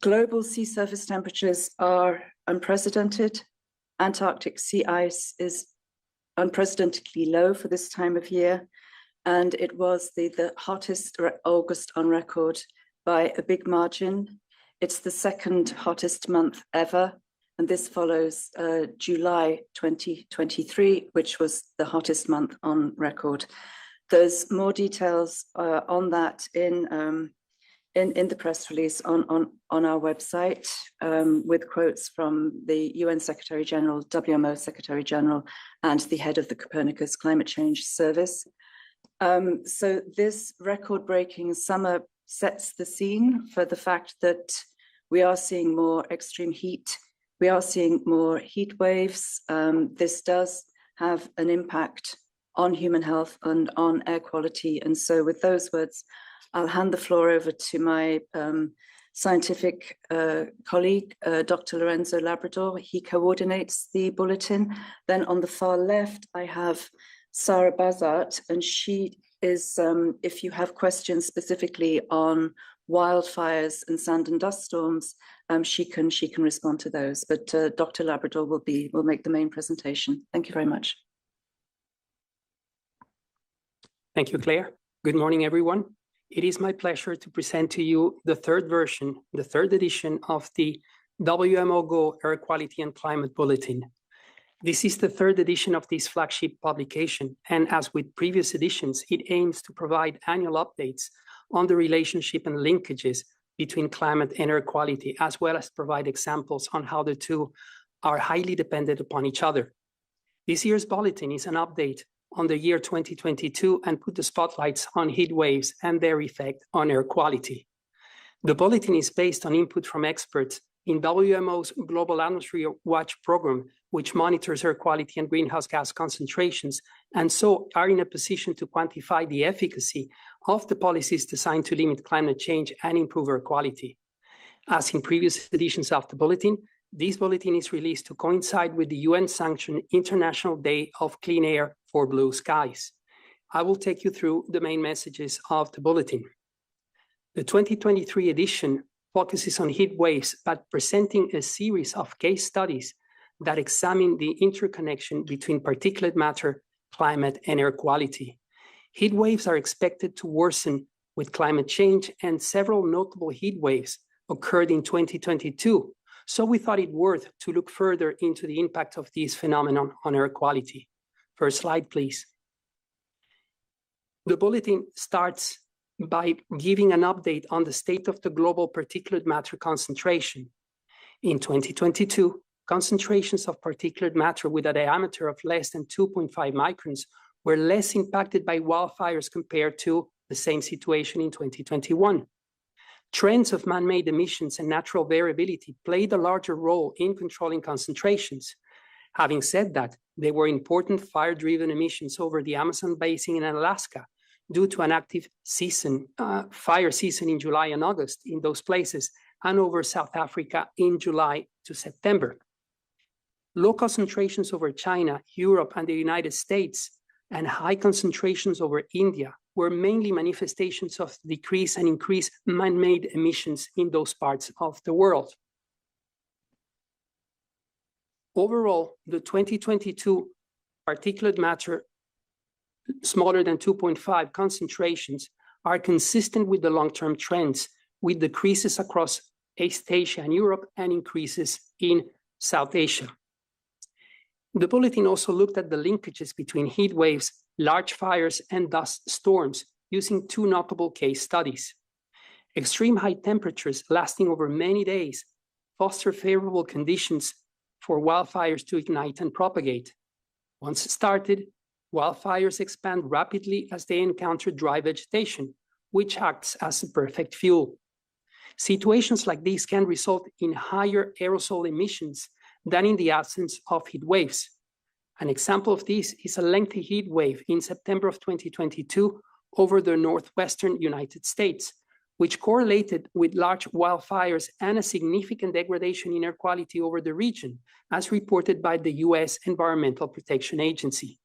Global sea surface temperatures are unprecedented. Antarctic sea ice is unprecedentedly low for this time of year, and it was the hottest August on record by a big margin. It's the second hottest month ever, and this follows July 2023, which was the hottest month on record. There's more details on that in the press release on our website, with quotes from the UN Secretary General, WMO Secretary General, and the head of the Copernicus Climate Change Service. So this record-breaking summer sets the scene for the fact that we are seeing more extreme heat. We are seeing more heat waves. This does have an impact on human health and on air quality. And so with those words, I'll hand the floor over to my scientific colleague, Dr. Lorenzo Labrador. He coordinates the bulletin. Then on the far left, I have Sarah Bazart, and she is, if you have questions specifically on wildfires and sand and dust storms, she can respond to those. But Dr. Labrador will make the main presentation. Thank you very much. Thank you, Claire. Good morning, everyone. It is my pleasure to present to you the third edition of the WMO Go Air Quality and Climate Bulletin. This is the third edition of this flagship publication, and as with previous editions, it aims to provide annual updates on the relationship and linkages between climate and air quality, as well as provide examples on how the two are highly dependent upon each other. This year's bulletin is an update on the year 2022 and put the spotlights on heat waves and their effect on air quality. The bulletin is based on input from experts in WMO's Global Atmosphere Watch program, which monitors air quality and greenhouse gas concentrations, and so are in a position to quantify the efficacy of the policies designed to limit climate change and improve air quality. As in previous editions of the bulletin, this bulletin is released to coincide with the UN-sanctioned International Day of Clean Air for Blue Skies. I will take you through the main messages of the bulletin. The 2023 edition focuses on heat waves, but presenting a series of case studies that examine the interconnection between particulate matter, climate, and air quality. Heat waves are expected to worsen with climate change, and several notable heat waves occurred in 2022. So we thought it worth to look further into the impact of this phenomenon on air quality. First slide, please. The bulletin starts by giving an update on the state of the global particulate matter concentration. In 2022, concentrations of particulate matter with a diameter of less than 2.5 microns were less impacted by wildfires compared to the same situation in 2021. Trends of man-made emissions and natural variability played a larger role in controlling concentrations. Having said that, there were important fire-driven emissions over the Amazon basin in Alaska due to an active fire season in July and August in those places, and over South Africa in July to September. Low concentrations over China, Europe, and the United States, and high concentrations over India were mainly manifestations of decrease and increased man-made emissions in those parts of the world. Overall, the 2022 particulate matter smaller than 2.5 concentrations are consistent with the long-term trends, with decreases across East Asia and Europe and increases in South Asia. The bulletin also looked at the linkages between heat waves, large fires, and dust storms using two notable case studies. Extreme high temperatures lasting over many days foster favorable conditions for wildfires to ignite and propagate. Once started, wildfires expand rapidly as they encounter dry vegetation, which acts as a perfect fuel. Situations like these can result in higher aerosol emissions than in the absence of heat waves. An example of this is a lengthy heat wave in September of 2022 over the northwestern United States, which correlated with large wildfires and a significant degradation in air quality over the region, as reported by the US Environmental Protection Agency.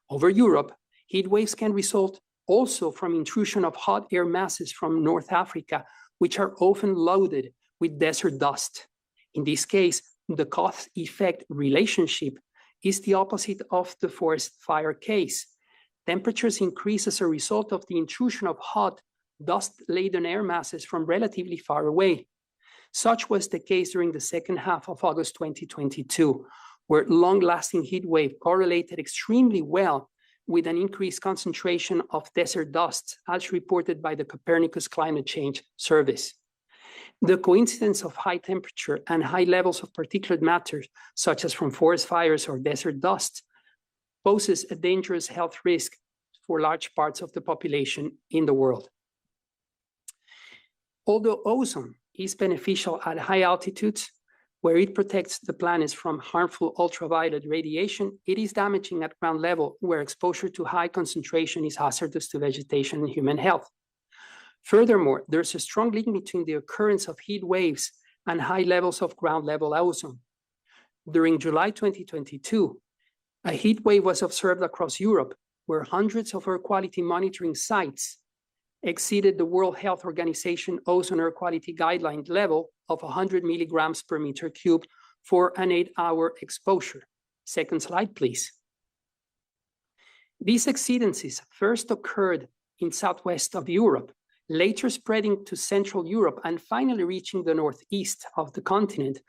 Over Europe, heat waves can result also from intrusion of hot air masses from North Africa, which are often loaded with desert dust. In this case, the cause-effect relationship is the opposite of the forest fire case. Temperatures increase as a result of the intrusion of hot, dust-laden air masses from relatively far away. Such was the case during the second half of August 2022, where long-lasting heat wave correlated extremely well with an increased concentration of desert dust, as reported by the Copernicus Climate Change Service. The coincidence of high temperature and high levels of particulate matter, such as from forest fires or desert dust, poses a dangerous health risk for large parts of the population in the world. Although ozone is beneficial at high altitudes, where it protects the planet from harmful ultraviolet radiation, it is damaging at ground level, where exposure to high concentration is hazardous to vegetation and human health. Furthermore, there's a strong link between the occurrence of heat waves and high levels of ground level ozone. During July 2022, a heat wave was observed across Europe, where hundreds of air quality monitoring sites exceeded the World Health Organization ozone air quality guideline level of 100 milligrams per meter cubed for an 8-hour exposure. Second slide, please. These exceedances first occurred in southwest of Europe, later spreading to Central Europe and finally reaching the northeast of the continent,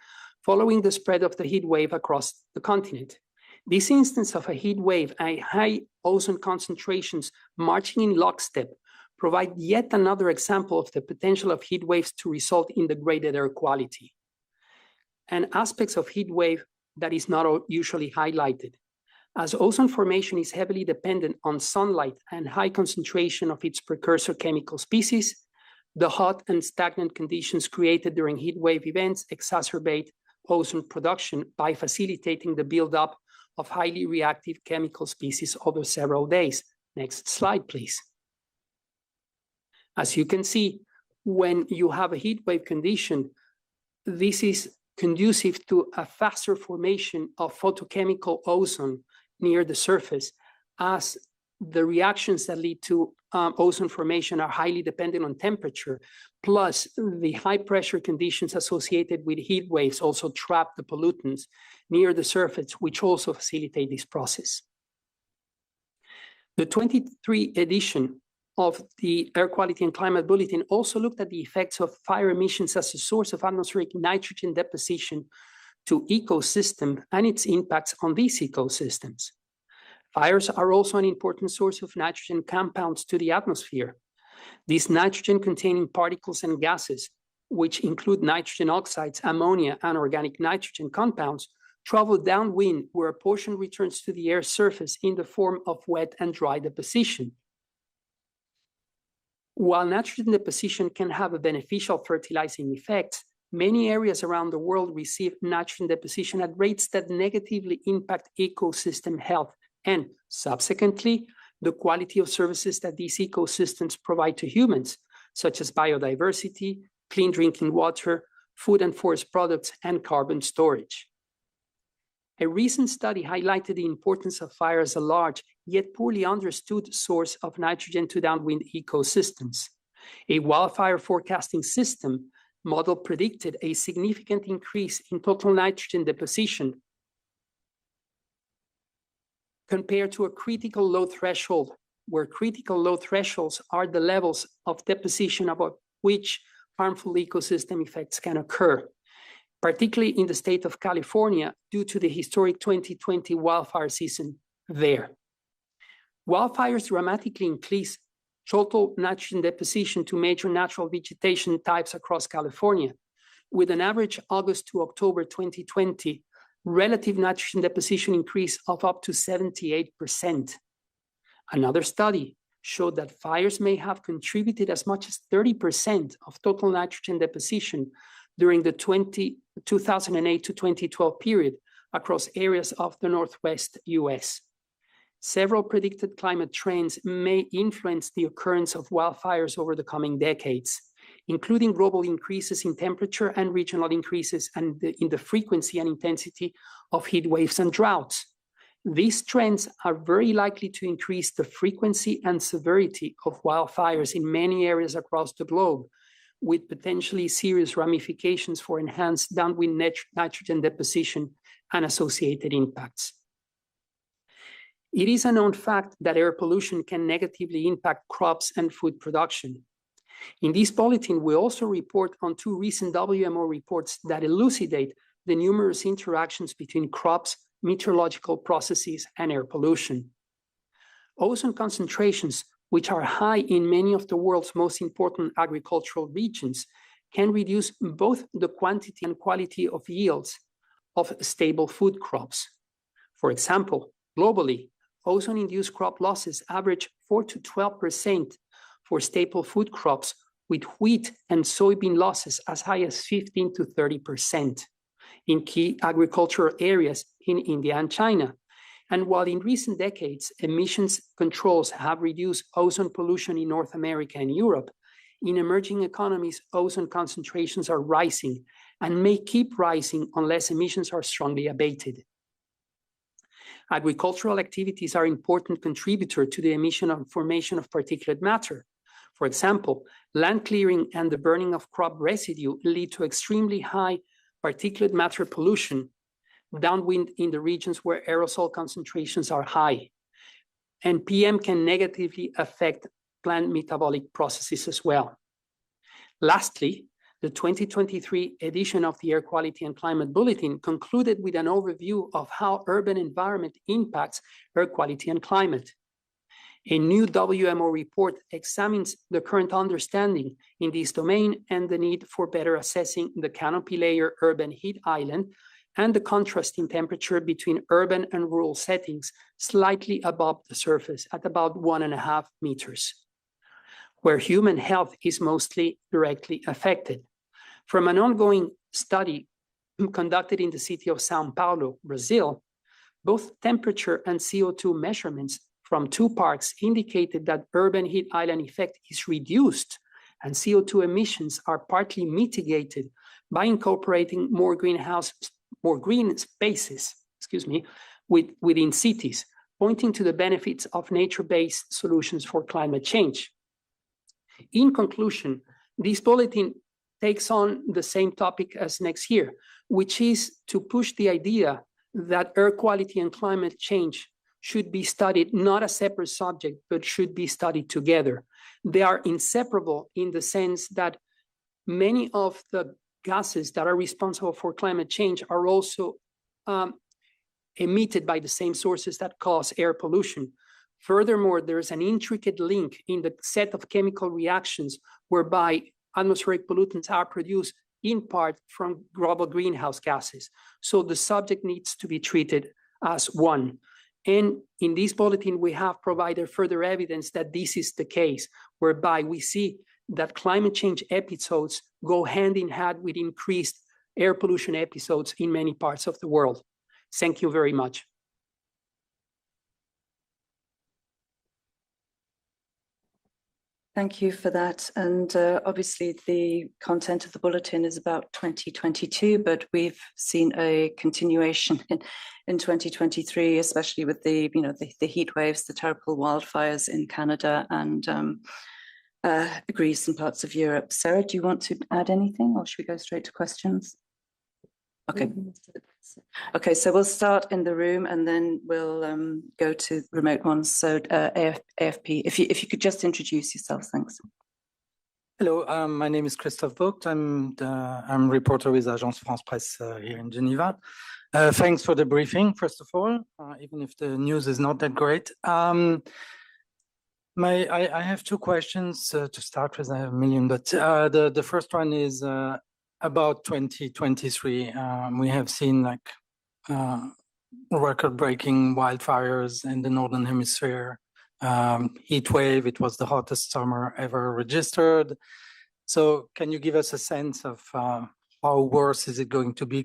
following the spread of the heat wave across the continent. This instance of a heat wave and high ozone concentrations marching in lockstep provide yet another example of the potential of heat waves to result in degraded air quality, and aspects of heat wave that is not usually highlighted. As ozone formation is heavily dependent on sunlight and high concentration of its precursor chemical species, the hot and stagnant conditions created during heat wave events exacerbate ozone production by facilitating the buildup of highly reactive chemical species over several days. Next slide, please. As you can see, when you have a heat wave condition, this is conducive to a faster formation of photochemical ozone near the surface, as the reactions that lead to ozone formation are highly dependent on temperature, plus the high pressure conditions associated with heat waves also trap the pollutants near the surface, which also facilitate this process. The 23 edition of the Air Quality and Climate Bulletin also looked at the effects of fire emissions as a source of atmospheric nitrogen deposition to ecosystem and its impacts on these ecosystems. Fires are also an important source of nitrogen compounds to the atmosphere. These nitrogen-containing particles and gases, which include nitrogen oxides, ammonia, and organic nitrogen compounds, travel downwind, where a portion returns to the air's surface in the form of wet and dry deposition. While nitrogen deposition can have a beneficial fertilizing effect, many areas around the world receive nitrogen deposition at rates that negatively impact ecosystem health and, subsequently, the quality of services that these ecosystems provide to humans, such as biodiversity, clean drinking water, food and forest products, and carbon storage. A recent study highlighted the importance of fire as a large, yet poorly understood source of nitrogen to downwind ecosystems. A wildfire forecasting system model predicted a significant increase in total nitrogen deposition compared to a critical low threshold, where critical low thresholds are the levels of deposition above which harmful ecosystem effects can occur, particularly in the state of California due to the historic 2020 wildfire season there. Wildfires dramatically increase total nitrogen deposition to major natural vegetation types across California, with an average August to October 2020 relative nitrogen deposition increase of up to 78%. Another study showed that fires may have contributed as much as 30% of total nitrogen deposition during the 2008 to 2012 period across areas of the Northwest US. Several predicted climate trends may influence the occurrence of wildfires over the coming decades, including global increases in temperature and regional increases in the frequency and intensity of heat waves and droughts. These trends are very likely to increase the frequency and severity of wildfires in many areas across the globe, with potentially serious ramifications for enhanced downwind nitrogen deposition and associated impacts. It is a known fact that air pollution can negatively impact crops and food production. In this bulletin, we also report on 2 recent WMO reports that elucidate the numerous interactions between crops, meteorological processes, and air pollution. Ozone concentrations, which are high in many of the world's most important agricultural regions, can reduce both the quantity and quality of yields of stable food crops. For example, globally, ozone-induced crop losses average 4 to 12% for staple food crops, with wheat and soybean losses as high as 15 to 30% in key agricultural areas in India and China. And while in recent decades, emissions controls have reduced ozone pollution in North America and Europe, in emerging economies, ozone concentrations are rising and may keep rising unless emissions are strongly abated. Agricultural activities are an important contributor to the emission and formation of particulate matter. For example, land clearing and the burning of crop residue lead to extremely high particulate matter pollution downwind in the regions where aerosol concentrations are high. And PM can negatively affect plant metabolic processes as well. Lastly, the 2023 edition of the Air Quality and Climate Bulletin concluded with an overview of how urban environment impacts air quality and climate. A new WMO report examines the current understanding in this domain and the need for better assessing the canopy layer urban heat island and the contrast in temperature between urban and rural settings slightly above the surface at about 1.5 meters, where human health is mostly directly affected. From an ongoing study conducted in the city of Sao Paulo, Brazil, both temperature and CO2 measurements from 2 parks indicated that urban heat island effect is reduced and CO2 emissions are partly mitigated by incorporating more green spaces, within cities, pointing to the benefits of nature-based solutions for climate change. In conclusion, this bulletin takes on the same topic as next year, which is to push the idea that air quality and climate change should be studied not as separate subjects, but should be studied together. They are inseparable in the sense that many of the gases that are responsible for climate change are also emitted by the same sources that cause air pollution. Furthermore, there is an intricate link in the set of chemical reactions whereby atmospheric pollutants are produced in part from global greenhouse gases. So the subject needs to be treated as one. And in this bulletin, we have provided further evidence that this is the case, whereby we see that climate change episodes go hand in hand with increased air pollution episodes in many parts of the world. Thank you very much. Thank you for that. And obviously the content of the bulletin is about 2022, but we've seen a continuation in 2023, especially with the heat waves, the terrible wildfires in Canada and Greece and parts of Europe. Sarah, do you want to add anything, or should we go straight to questions? Okay. Okay, so we'll start in the room and then we'll go to remote ones. So AFP, if you could just introduce yourselves, thanks. Hello, my name is Christophe Vogt. I'm reporter with Agence France Presse here in Geneva. Thanks for the briefing, first of all, even if the news is not that great. I have 2 questions to start with. I have a million, but the first one is about 2023. We have seen record-breaking wildfires in the Northern Hemisphere, heat wave. It was the hottest summer ever registered. So can you give us a sense of how worse is it going to be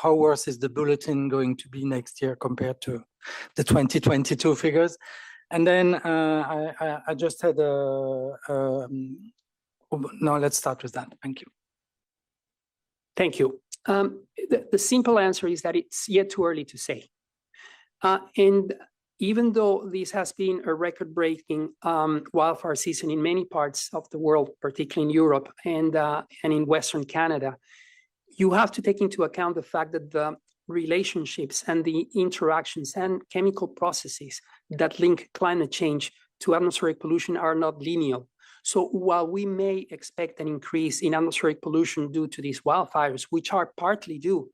how worse is the bulletin going to be next year compared to the 2022 figures? And then I just had no, let's start with that. Thank you. Thank you. The simple answer is that it's yet too early to say. And even though this has been a record-breaking wildfire season in many parts of the world, particularly in Europe and in Western Canada, you have to take into account the fact that the relationships and the interactions and chemical processes that link climate change to atmospheric pollution are not linear. So while we may expect an increase in atmospheric pollution due to these wildfires, which are partly due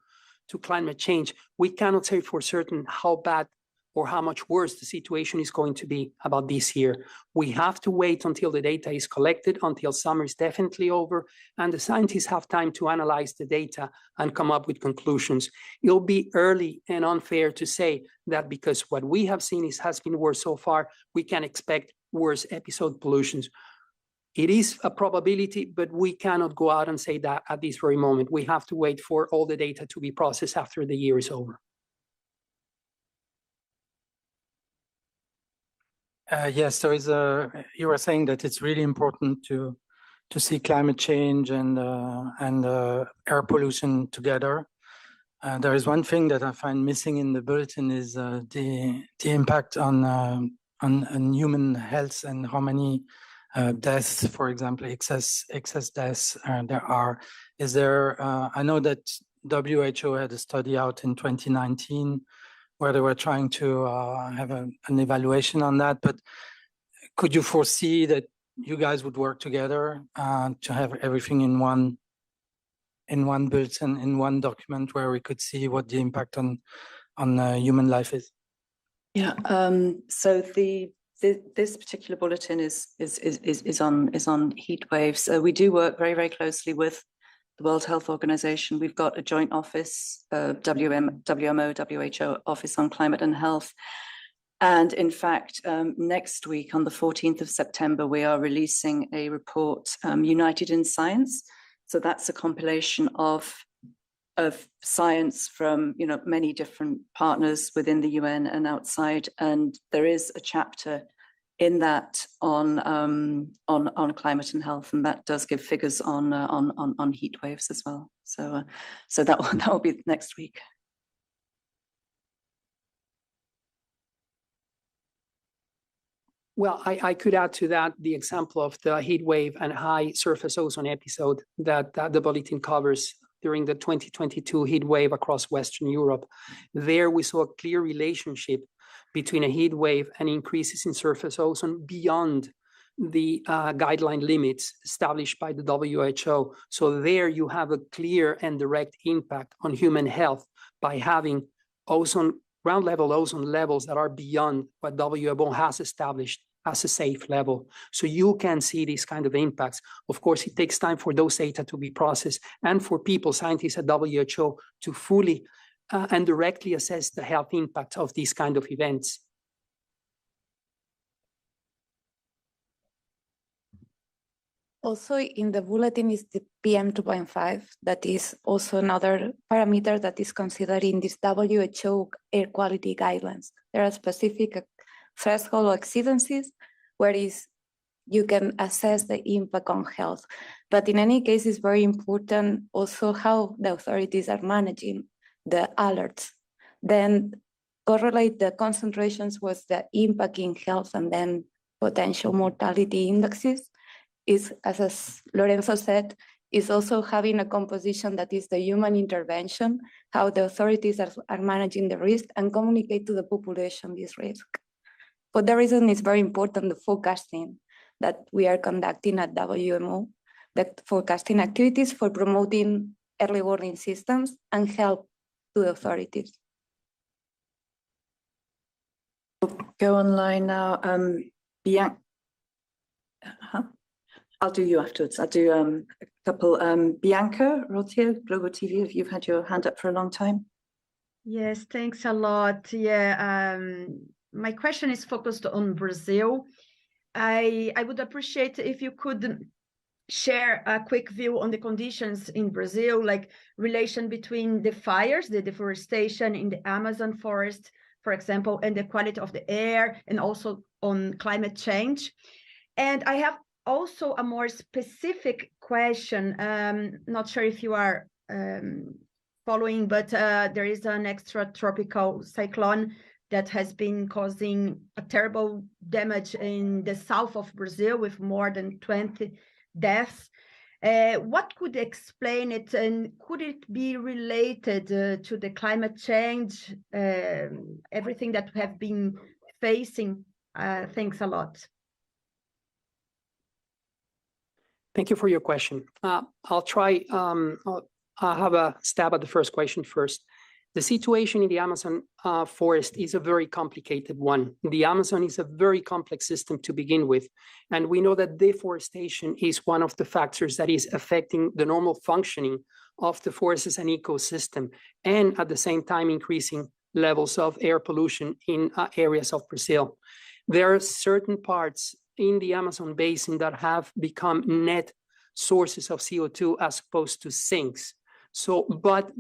to climate change, we cannot say for certain how bad or how much worse the situation is going to be about this year. We have to wait until the data is collected, until summer is definitely over, and the scientists have time to analyze the data and come up with conclusions. It'll be early and unfair to say that because what we have seen has been worse so far, we can expect worse episode pollutions. It is a probability, but we cannot go out and say that at this very moment. We have to wait for all the data to be processed after the year is over. Yes, there is you were saying that it's really important to see climate change and air pollution together. There is one thing that I find missing in the bulletin is the impact on human health and how many deaths, for example, excess deaths there are. Is there? I know that WHO had a study out in 2019 where they were trying to have an evaluation on that. But could you foresee that you guys would work together to have everything in one bulletin, in one document, where we could see what the impact on human life is? Yeah. So this particular bulletin is on heat waves. So we do work very, very closely with the World Health Organization. We've got a joint office, WMO, WHO Office on Climate and Health. And in fact, next week on the 14th of September, we are releasing a report, United in Science. So that's a compilation of science from many different partners within the UN and outside. And there is a chapter in that on climate and health, and that does give figures on heat waves as well. So that will be next week. Well, I could add to that the example of the heat wave and high surface ozone episode that the bulletin covers during the 2022 heat wave across Western Europe. There we saw a clear relationship between a heat wave and increases in surface ozone beyond the guideline limits established by the WHO. So there you have a clear and direct impact on human health by having ground level ozone levels that are beyond what WHO has established as a safe level. So you can see these kind of impacts. Of course, it takes time for those data to be processed and for people, scientists at WHO, to fully and directly assess the health impact of these kind of events. Also in the bulletin is the PM 2.5. That is also another parameter that is considered in this WHO air quality guidelines. There are specific threshold exceedances where you can assess the impact on health. But in any case, it's very important also how the authorities are managing the alerts. Then correlate the concentrations with the impact in health and then potential mortality indexes. Is, as Lorenzo said, is also having a composition that is the human intervention, how the authorities are managing the risk and communicate to the population this risk. For that reason, it's very important the forecasting that we are conducting at WMO, the forecasting activities for promoting early warning systems and help to the authorities. Go online now. Bianca. I'll do you afterwards. I'll do a couple. Bianca Rotio, Global TV, you've had your hand up for a long time. Yes, thanks a lot. Yeah, my question is focused on Brazil. I would appreciate if you could share a quick view on the conditions in Brazil, like relation between the fires, the deforestation in the Amazon forest, for example, and the quality of the air, and also on climate change. And I have also a more specific question. Not sure if you are following, but there is an extratropical cyclone that has been causing a terrible damage in the south of Brazil with more than 20 deaths. What could explain it, and could it be related to the climate change, everything that we have been facing? Thanks a lot. Thank you for your question. I'll try, I'll have a stab at the first question first. The situation in the Amazon forest is a very complicated one. The Amazon is a very complex system to begin with. And we know that deforestation is one of the factors that is affecting the normal functioning of the forest as an ecosystem, and at the same time increasing levels of air pollution in areas of Brazil. There are certain parts in the Amazon basin that have become net sources of CO2 as opposed to sinks. So, but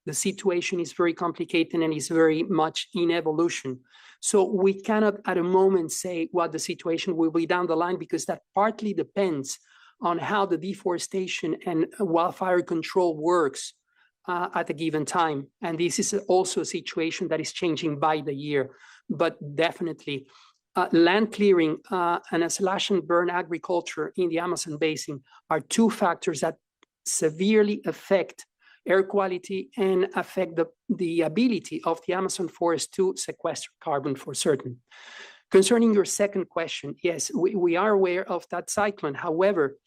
the situation is very complicated and is very much in evolution. So we cannot at a moment say what the situation will be down the line, because that partly depends on how the deforestation and wildfire control works at a given time. And this is also a situation that is changing by the year, but definitely land clearing and a slash and burn agriculture in the Amazon basin are two factors that severely affect air quality and affect the ability of the Amazon forest to sequester carbon for certain. Concerning your second question, yes, we are aware of that cyclone. However,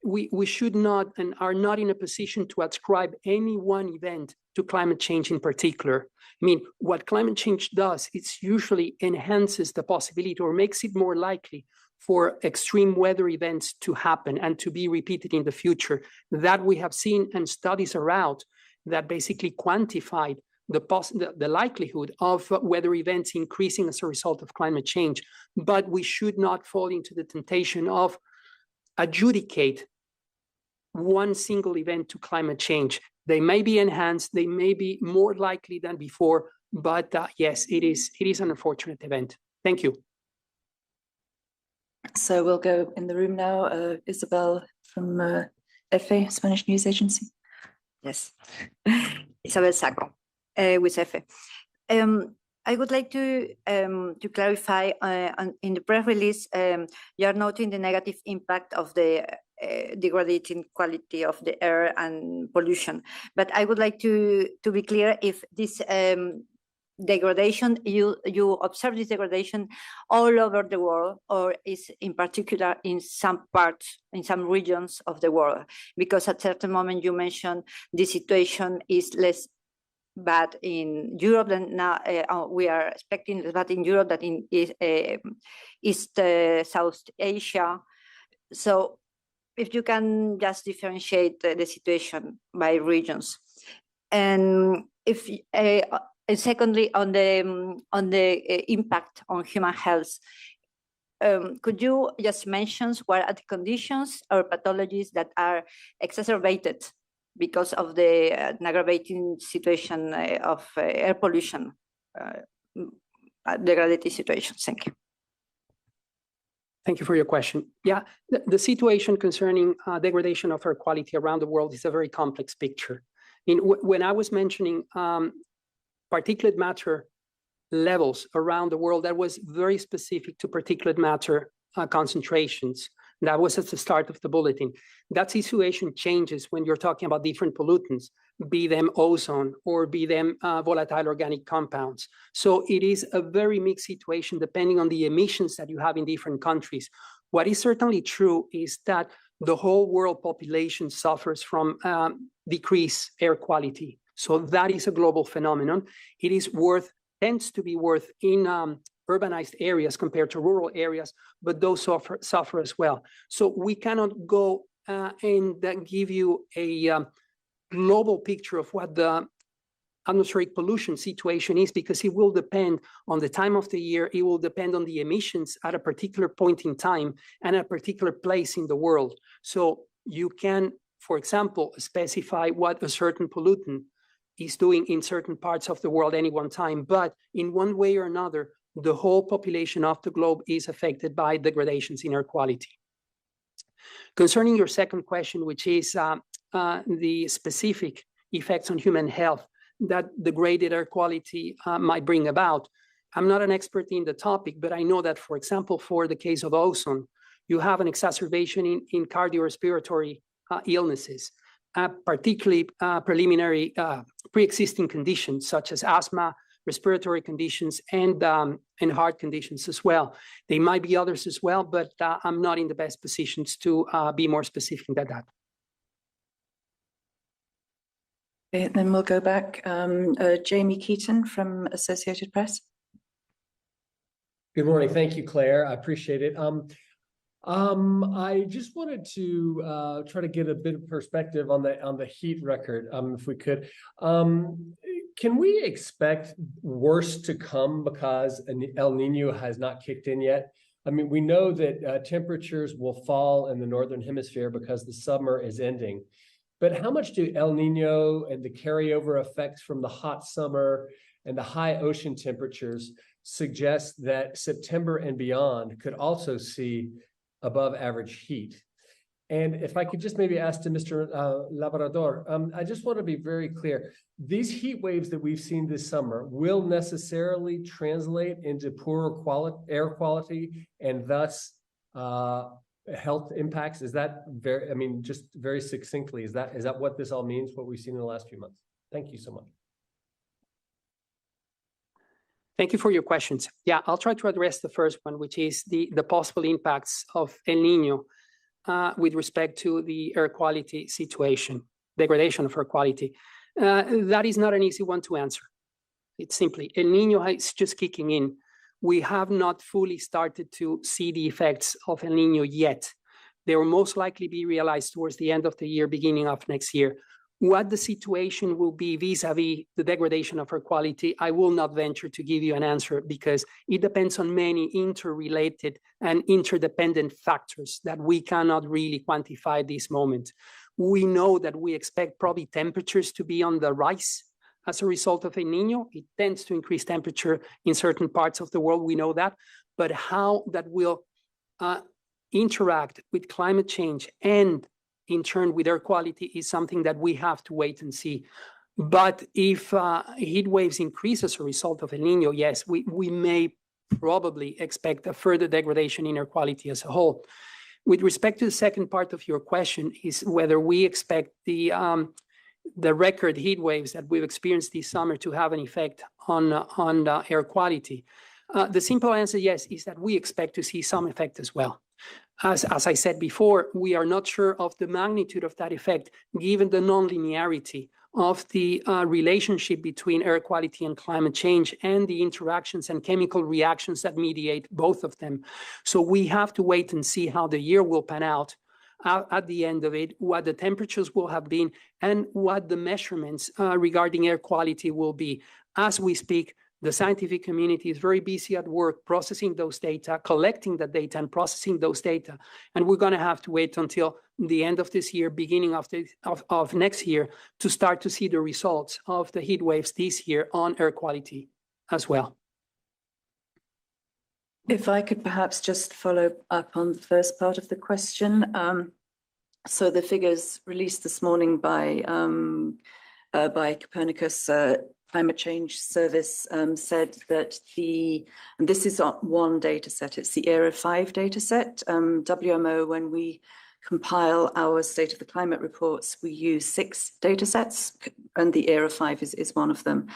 we should not and are not in a position to ascribe any one event to climate change in particular. I mean, what climate change does, it usually enhances the possibility or makes it more likely for extreme weather events to happen and to be repeated in the future. That we have seen, and studies are out that basically quantified the likelihood of weather events increasing as a result of climate change. But we should not fall into the temptation of adjudicate one single event to climate change. They may be enhanced, they may be more likely than before, but yes, it is an unfortunate event. Thank you. So we'll go in the room now. Isabel from EFE, Spanish News Agency. Yes, Isabel Saco with EFE. I would like to clarify in the press release, you are noting the negative impact of the degrading quality of the air and pollution. But I would like to be clear if this degradation, you observe this degradation all over the world, or is in particular in some parts, in some regions of the world? Because at a certain moment you mentioned the situation is less bad in Europe than now. We are expecting less bad in Europe than in East South Asia. So if you can just differentiate the situation by regions. And if and secondly, on the impact on human health, could you just mention what are the conditions or pathologies that are exacerbated because of the aggravating situation of air pollution, degraded situation? Thank you. Thank you for your question. Yeah, the situation concerning degradation of air quality around the world is a very complex picture. When I was mentioning particulate matter levels around the world, that was very specific to particulate matter concentrations. That was at the start of the bulletin. That situation changes when you're talking about different pollutants, be them ozone or be them volatile organic compounds. So it is a very mixed situation depending on the emissions that you have in different countries. What is certainly true is that the whole world population suffers from decreased air quality. So that is a global phenomenon. It is tends to be worse in urbanized areas compared to rural areas, but those suffer as well. So we cannot go and give you a global picture of what the atmospheric pollution situation is, because it will depend on the time of the year, it will depend on the emissions at a particular point in time and a particular place in the world. So you can, for example, specify what a certain pollutant is doing in certain parts of the world any one time, but in one way or another, the whole population of the globe is affected by degradations in air quality. Concerning your second question, which is the specific effects on human health that degraded air quality might bring about, I'm not an expert in the topic, but I know that, for example, for the case of ozone, you have an exacerbation in cardiorespiratory illnesses, particularly preliminary pre-existing conditions such as asthma, respiratory conditions, and heart conditions as well. There might be others as well, but I'm not in the best positions to be more specific than that. Okay, then we'll go back. Jamie Keaton from Associated Press. Good morning. Thank you, Claire. I appreciate it. I just wanted to try to get a bit of perspective on the heat record, if we could. Can we expect worse to come because El Nino has not kicked in yet? I mean, we know that temperatures will fall in the Northern Hemisphere because the summer is ending. But how much do El Nino and the carryover effects from the hot summer and the high ocean temperatures suggest that September and beyond could also see above average heat? And if I could just maybe ask to Mr. Labrador, I just want to be very clear. These heat waves that we've seen this summer will necessarily translate into poorer air quality and thus health impacts. Is that very, I mean, just very succinctly, is that what this all means, what we've seen in the last few months? Thank you so much. Thank you for your questions. Yeah, I'll try to address the first one, which is the possible impacts of El Nino with respect to the air quality situation, degradation of air quality. That is not an easy one to answer. It's simply El Nino is just kicking in. We have not fully started to see the effects of El Nino yet. They will most likely be realized towards the end of the year, beginning of next year. What the situation will be vis-a-vis the degradation of air quality, I will not venture to give you an answer because it depends on many interrelated and interdependent factors that we cannot really quantify at this moment. We know that we expect probably temperatures to be on the rise as a result of El Nino. It tends to increase temperature in certain parts of the world, we know that, but how that will interact with climate change and in turn with air quality is something that we have to wait and see. But if heat waves increase as a result of El Nino, yes, we may probably expect a further degradation in air quality as a whole. With respect to the second part of your question is whether we expect the record heat waves that we've experienced this summer to have an effect on air quality. The simple answer, yes, is that we expect to see some effect as well. As I said before, we are not sure of the magnitude of that effect, given the non-linearity of the relationship between air quality and climate change and the interactions and chemical reactions that mediate both of them. So we have to wait and see how the year will pan out at the end of it, what the temperatures will have been, and what the measurements regarding air quality will be. As we speak, the scientific community is very busy at work processing those data, collecting the data and processing those data. And we're going to have to wait until the end of this year, beginning of next year, to start to see the results of the heat waves this year on air quality as well. If I could perhaps just follow up on the first part of the question. So the figures released this morning by Copernicus Climate Change Service said that and this is on one data set, it's the ERA 5 data set. WMO, when we compile our State of the Climate reports, we use 6 data sets, and the ERA 5 is one of them.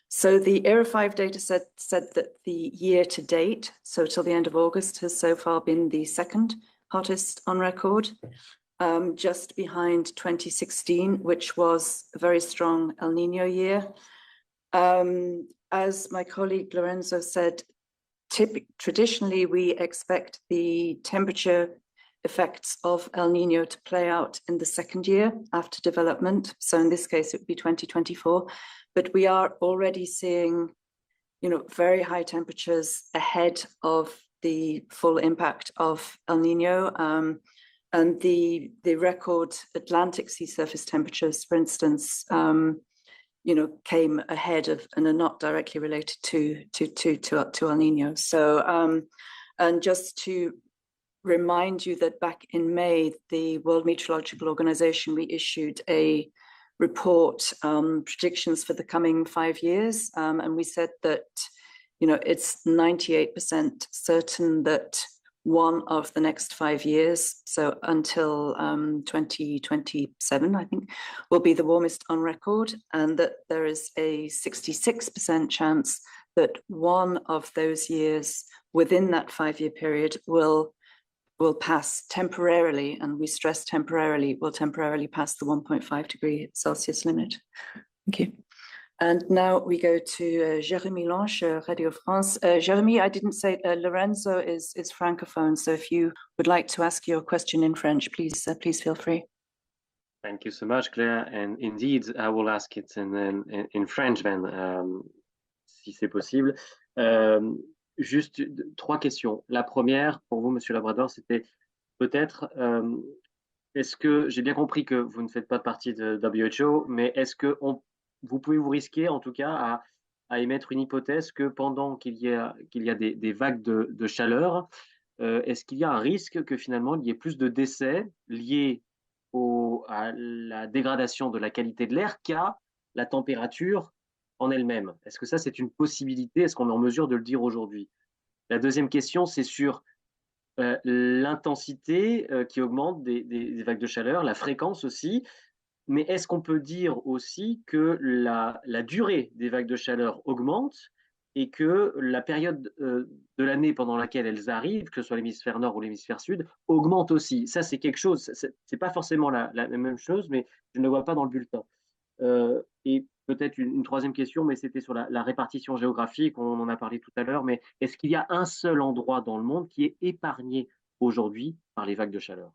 So the ERA 5 data set said that the year to date, so till the end of August, has so far been the second hottest on record, just behind 2016, which was a very strong El Nino year. As my colleague Lorenzo said, traditionally we expect the temperature effects of El Nino to play out in the second year after development. So in this case, it would be 2024. But we are already seeing, very high temperatures ahead of the full impact of El Nino. And the record Atlantic sea surface temperatures, for instance, came ahead of and are not directly related to El Nino. So, and just to remind you that back in May, the World Meteorological Organization, we issued a report, predictions for the coming 5 years. And we said that it's 98% certain that one of the next 5 years, so until 2027, I think, will be the warmest on record, and that there is a 66% chance that one of those years within that 5-year period will pass temporarily, and we stress temporarily, will temporarily pass the 1.5 degree Celsius limit. Thank you. And now we go to Jérémy Lange, Radio France. Jérémy, I didn't say Lorenzo is francophone, so if you would like to ask your question in French, please feel free. Thank you so much, Claire. And indeed, I will ask it in French then, si c'est possible. Juste 3 questions. La première, pour vous, Monsieur Labrador, c'était peut-être, est-ce que, j'ai bien compris que vous ne faites pas partie de WHO, mais est-ce que vous pouvez vous risquer, en tout cas, à émettre une hypothèse que pendant qu'il y a des vagues de chaleur, est-ce qu'il y a un risque que finalement il y ait plus de décès liés à la dégradation de la qualité de l'air qu'à la température en elle-même? Est-ce que ça, c'est une possibilité? Est-ce qu'on est en mesure de le dire aujourd'hui? La deuxième question, c'est sur l'intensité qui augmente des vagues de chaleur, la fréquence aussi. Mais est-ce qu'on peut dire aussi que la durée des vagues de chaleur augmente et que la période de l'année pendant laquelle elles arrivent, que ce soit l'hémisphère nord ou l'hémisphère sud, augmente aussi? Ça, c'est quelque chose, c'est pas forcément la même chose, mais je ne le vois pas dans le bulletin. Et peut-être une troisième question, mais c'était sur la répartition géographique, on en a parlé tout à l'heure, mais est-ce qu'il y a un seul endroit dans le monde qui est épargné aujourd'hui par les vagues de chaleur?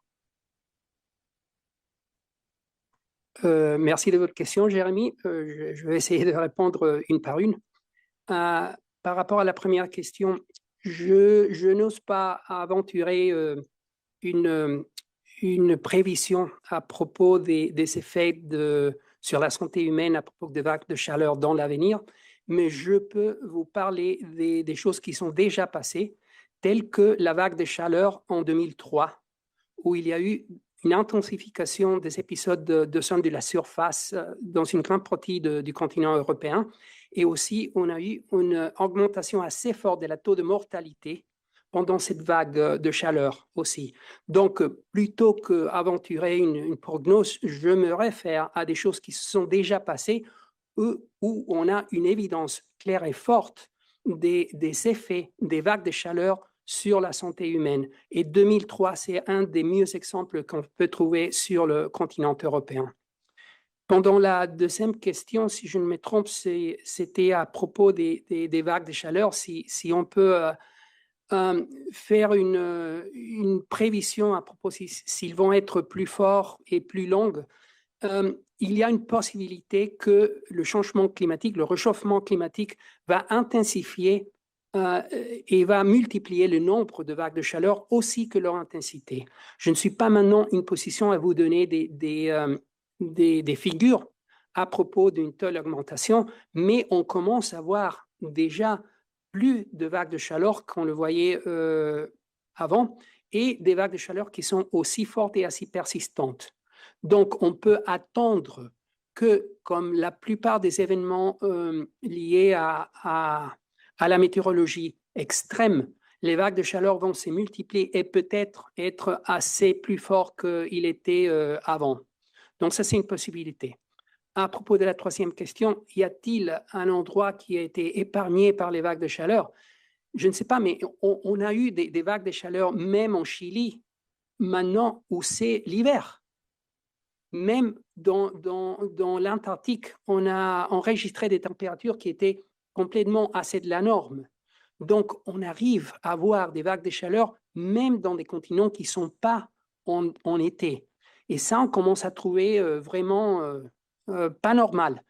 Merci de votre question, Jérémy. Je vais essayer de répondre une par une. Par rapport à la première question, je n'ose pas aventurer une prévision à propos des effets sur la santé humaine à propos des vagues de chaleur dans l'avenir, mais je peux vous parler des choses qui sont déjà passées, telles que la vague de chaleur en 2003, où il y a eu une intensification des épisodes de descente de la surface dans une grande partie du continent européen. Et aussi, on a eu une augmentation assez forte de la taux de mortalité pendant cette vague de chaleur aussi. Donc, plutôt qu'aventurer une prognose, je me réfère à des choses qui se sont déjà passées où on a une évidence claire et forte des effets des vagues de chaleur sur la santé humaine. Et 2003, c'est un des meilleurs exemples qu'on peut trouver sur le continent européen. Pendant la deuxième question, si je ne me trompe, c'était à propos des vagues de chaleur, si on peut faire une prévision à propos s'ils vont être plus forts et plus longues. Il y a une possibilité que le changement climatique, le réchauffement climatique va intensifier et va multiplier le nombre de vagues de chaleur aussi que leur intensité. Je ne suis pas maintenant en position à vous donner des figures à propos d'une telle augmentation, mais on commence à voir déjà plus de vagues de chaleur qu'on le voyait avant et des vagues de chaleur qui sont aussi fortes et assez persistantes. Donc, on peut attendre que, comme la plupart des événements liés à la météorologie extrême, les vagues de chaleur vont se multiplier et peut-être être assez plus forts qu'il était avant. Donc, ça, c'est une possibilité. À propos de la troisième question, y a-t-il un endroit qui a été épargné par les vagues de chaleur? Je ne sais pas, mais on a eu des vagues de chaleur même en Chili, maintenant où c'est l'hiver. Même dans l'Antarctique, on a enregistré des températures qui étaient complètement assez de la norme. Donc, on arrive à avoir des vagues de chaleur même dans des continents qui ne sont pas en été. Et ça, on commence à trouver vraiment pas normal.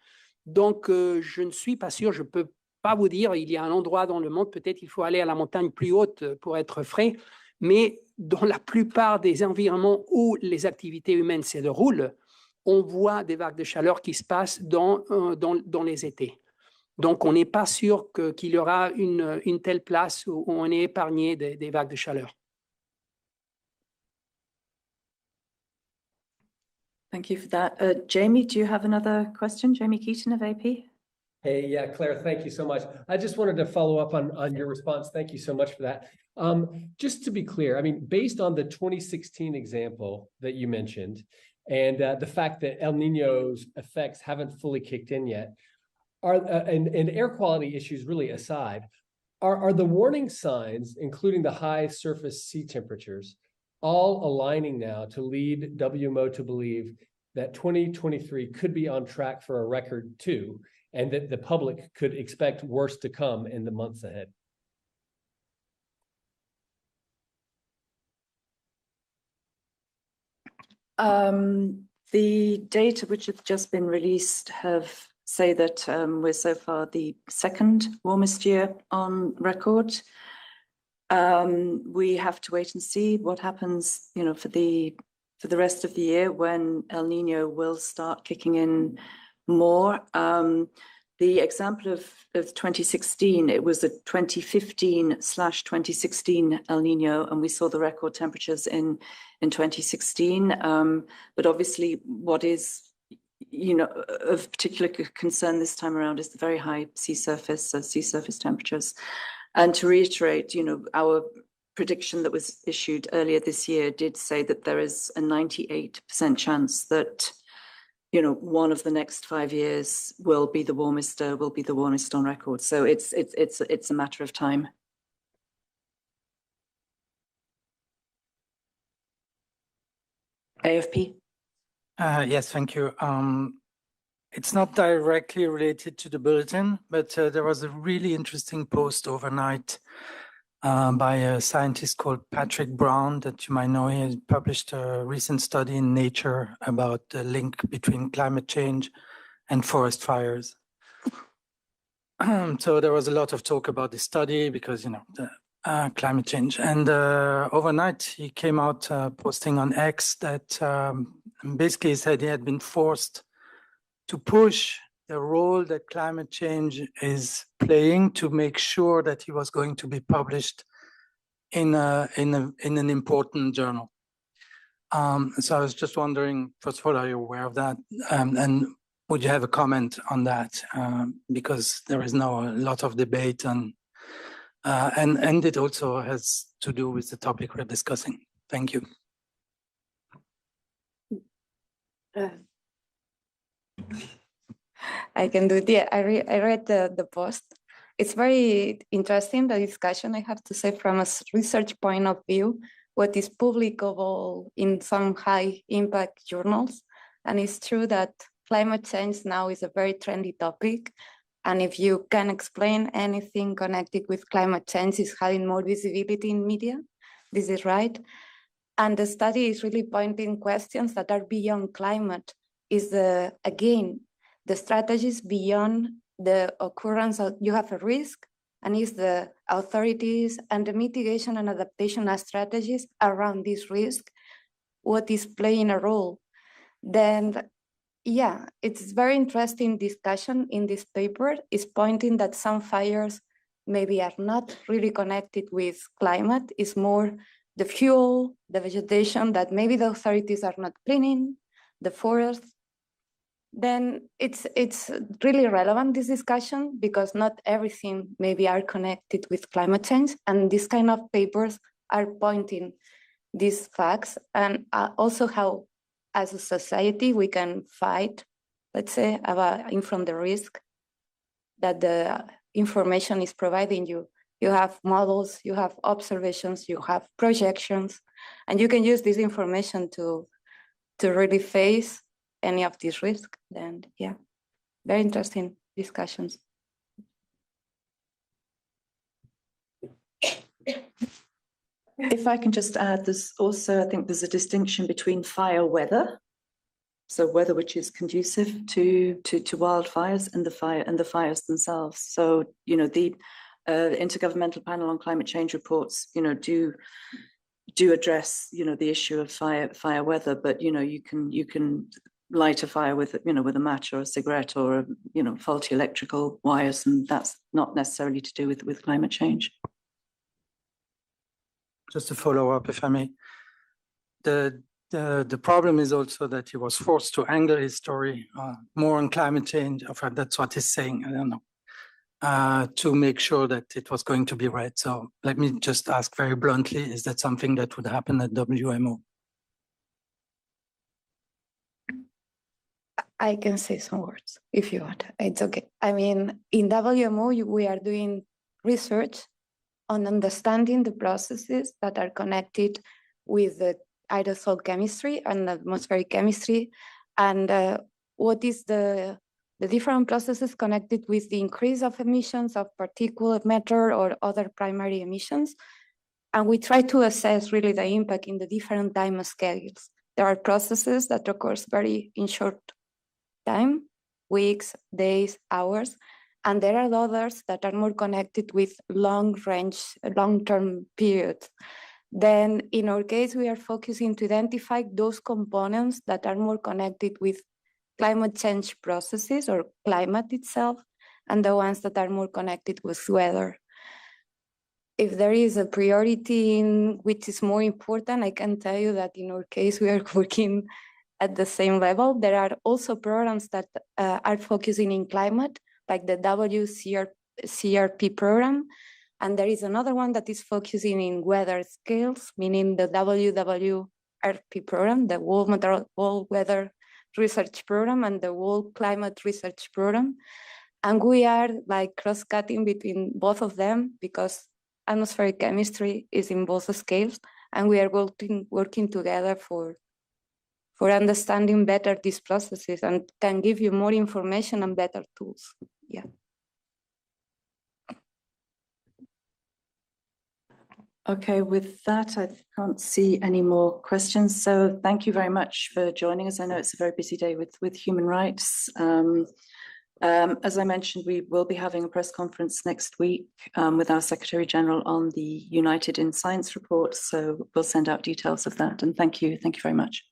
Donc, je ne suis pas sûr, je ne peux pas vous dire, il y a un endroit dans le monde, peut-être il faut aller à la montagne plus haute pour être frais, mais dans la plupart des environnements où les activités humaines se déroulent, on voit des vagues de chaleur qui se passent dans les étés. Donc, on n'est pas sûr qu'il y aura une telle place où on est épargné des vagues de chaleur. Thank you for that. Jamie, do you have another question? Jamie Keaton of AP? Hey, yeah, Claire, thank you so much. I just wanted to follow up on your response. Thank you so much for that. Just to be clear, I mean, based on the 2016 example that you mentioned, and the fact that El Nino's effects haven't fully kicked in yet, and air quality issues really aside, are the warning signs, including the high surface sea temperatures, all aligning now to lead WMO to believe that 2023 could be on track for a record too, and that the public could expect worse to come in the months ahead? The data which have just been released say that we're so far the second warmest year on record. We have to wait and see what happens, for the rest of the year when El Nino will start kicking in more. The example of 2016, it was a 2015/2016 El Nino, and we saw the record temperatures in 2016. But obviously, what is of particular concern this time around is the very high sea surface temperatures. And to reiterate, our prediction that was issued earlier this year did say that there is a 98% chance that one of the next 5 years will be the warmest on record. So it's a matter of time. AFP. Yes, thank you. It's not directly related to the bulletin, but there was a really interesting post overnight by a scientist called Patrick Brown that you might know. He published a recent study in Nature about the link between climate change and forest fires. So there was a lot of talk about this study because, the climate change. And overnight, he came out posting on X that basically said he had been forced to push the role that climate change is playing to make sure that he was going to be published in an important journal. So I was just wondering, first of all, are you aware of that? And would you have a comment on that? Because there is now a lot of debate and it also has to do with the topic we're discussing. Thank you. I can do it. Yeah, I read the post. It's very interesting, the discussion, I have to say, from a research point of view, what is publicable in some high impact journals. And it's true that climate change now is a very trendy topic. And if you can explain anything connected with climate change, is having more visibility in media. This is right. And the study is really pointing questions that are beyond climate. Is again, the strategies beyond the occurrence of, you have a risk, and is the authorities and the mitigation and adaptation strategies around this risk, what is playing a role? Then, yeah, it's very interesting discussion in this paper is pointing that some fires maybe are not really connected with climate, it's more the fuel, the vegetation that maybe the authorities are not cleaning, the forest. Then it's really relevant, this discussion, because not everything maybe are connected with climate change. And these kind of papers are pointing these facts, and also how as a society we can fight, let's say, from the risk that the information is providing you. You have models, you have observations, you have projections, and you can use this information to really face any of these risks. And yeah, very interesting discussions. If I can just add, there's also, I think there's a distinction between fire weather, so weather which is conducive to wildfires, and the fires themselves. So the Intergovernmental Panel on Climate Change reports do address the issue of fire weather, but you can light a fire with a match or a cigarette or faulty electrical wires, and that's not necessarily to do with climate change. Just to follow up, if I may, the The problem is also that he was forced to angle his story more on climate change. In fact, that's what he's saying. I don't know, to make sure that it was going to be read. So let me just ask very bluntly: is that something that would happen at WMO? I can say some words if you want. It's okay. I mean, in WMO, we are doing research on understanding the processes that are connected with the aerosol chemistry and atmospheric chemistry, and what is the different processes connected with the increase of emissions of particulate matter or other primary emissions. And we try to assess really the impact in the different time scales. There are processes that occurs very in short time, weeks, days, hours, and there are others that are more connected with long-term periods. Then in our case, we are focusing to identify those components that are more connected with climate change processes or climate itself, and the ones that are more connected with weather. If there is a priority in which is more important, I can tell you that in our case, we are working at the same level. There are also programs that are focusing in climate, like the WCRP program. And there is another one that is focusing in weather scales, meaning the WWRP program, the World Weather Research Program and the World Climate Research Program. And we are like cross-cutting between both of them because atmospheric chemistry is in both scales, and we are working together for understanding better these processes and can give you more information and better tools. Yeah. Okay, with that, I can't see any more questions. So thank you very much for joining us. I know it's a very busy day with human rights. As I mentioned, we will be having a press conference next week with our Secretary General on the United in Science report. So we'll send out details of that. And thank you very much.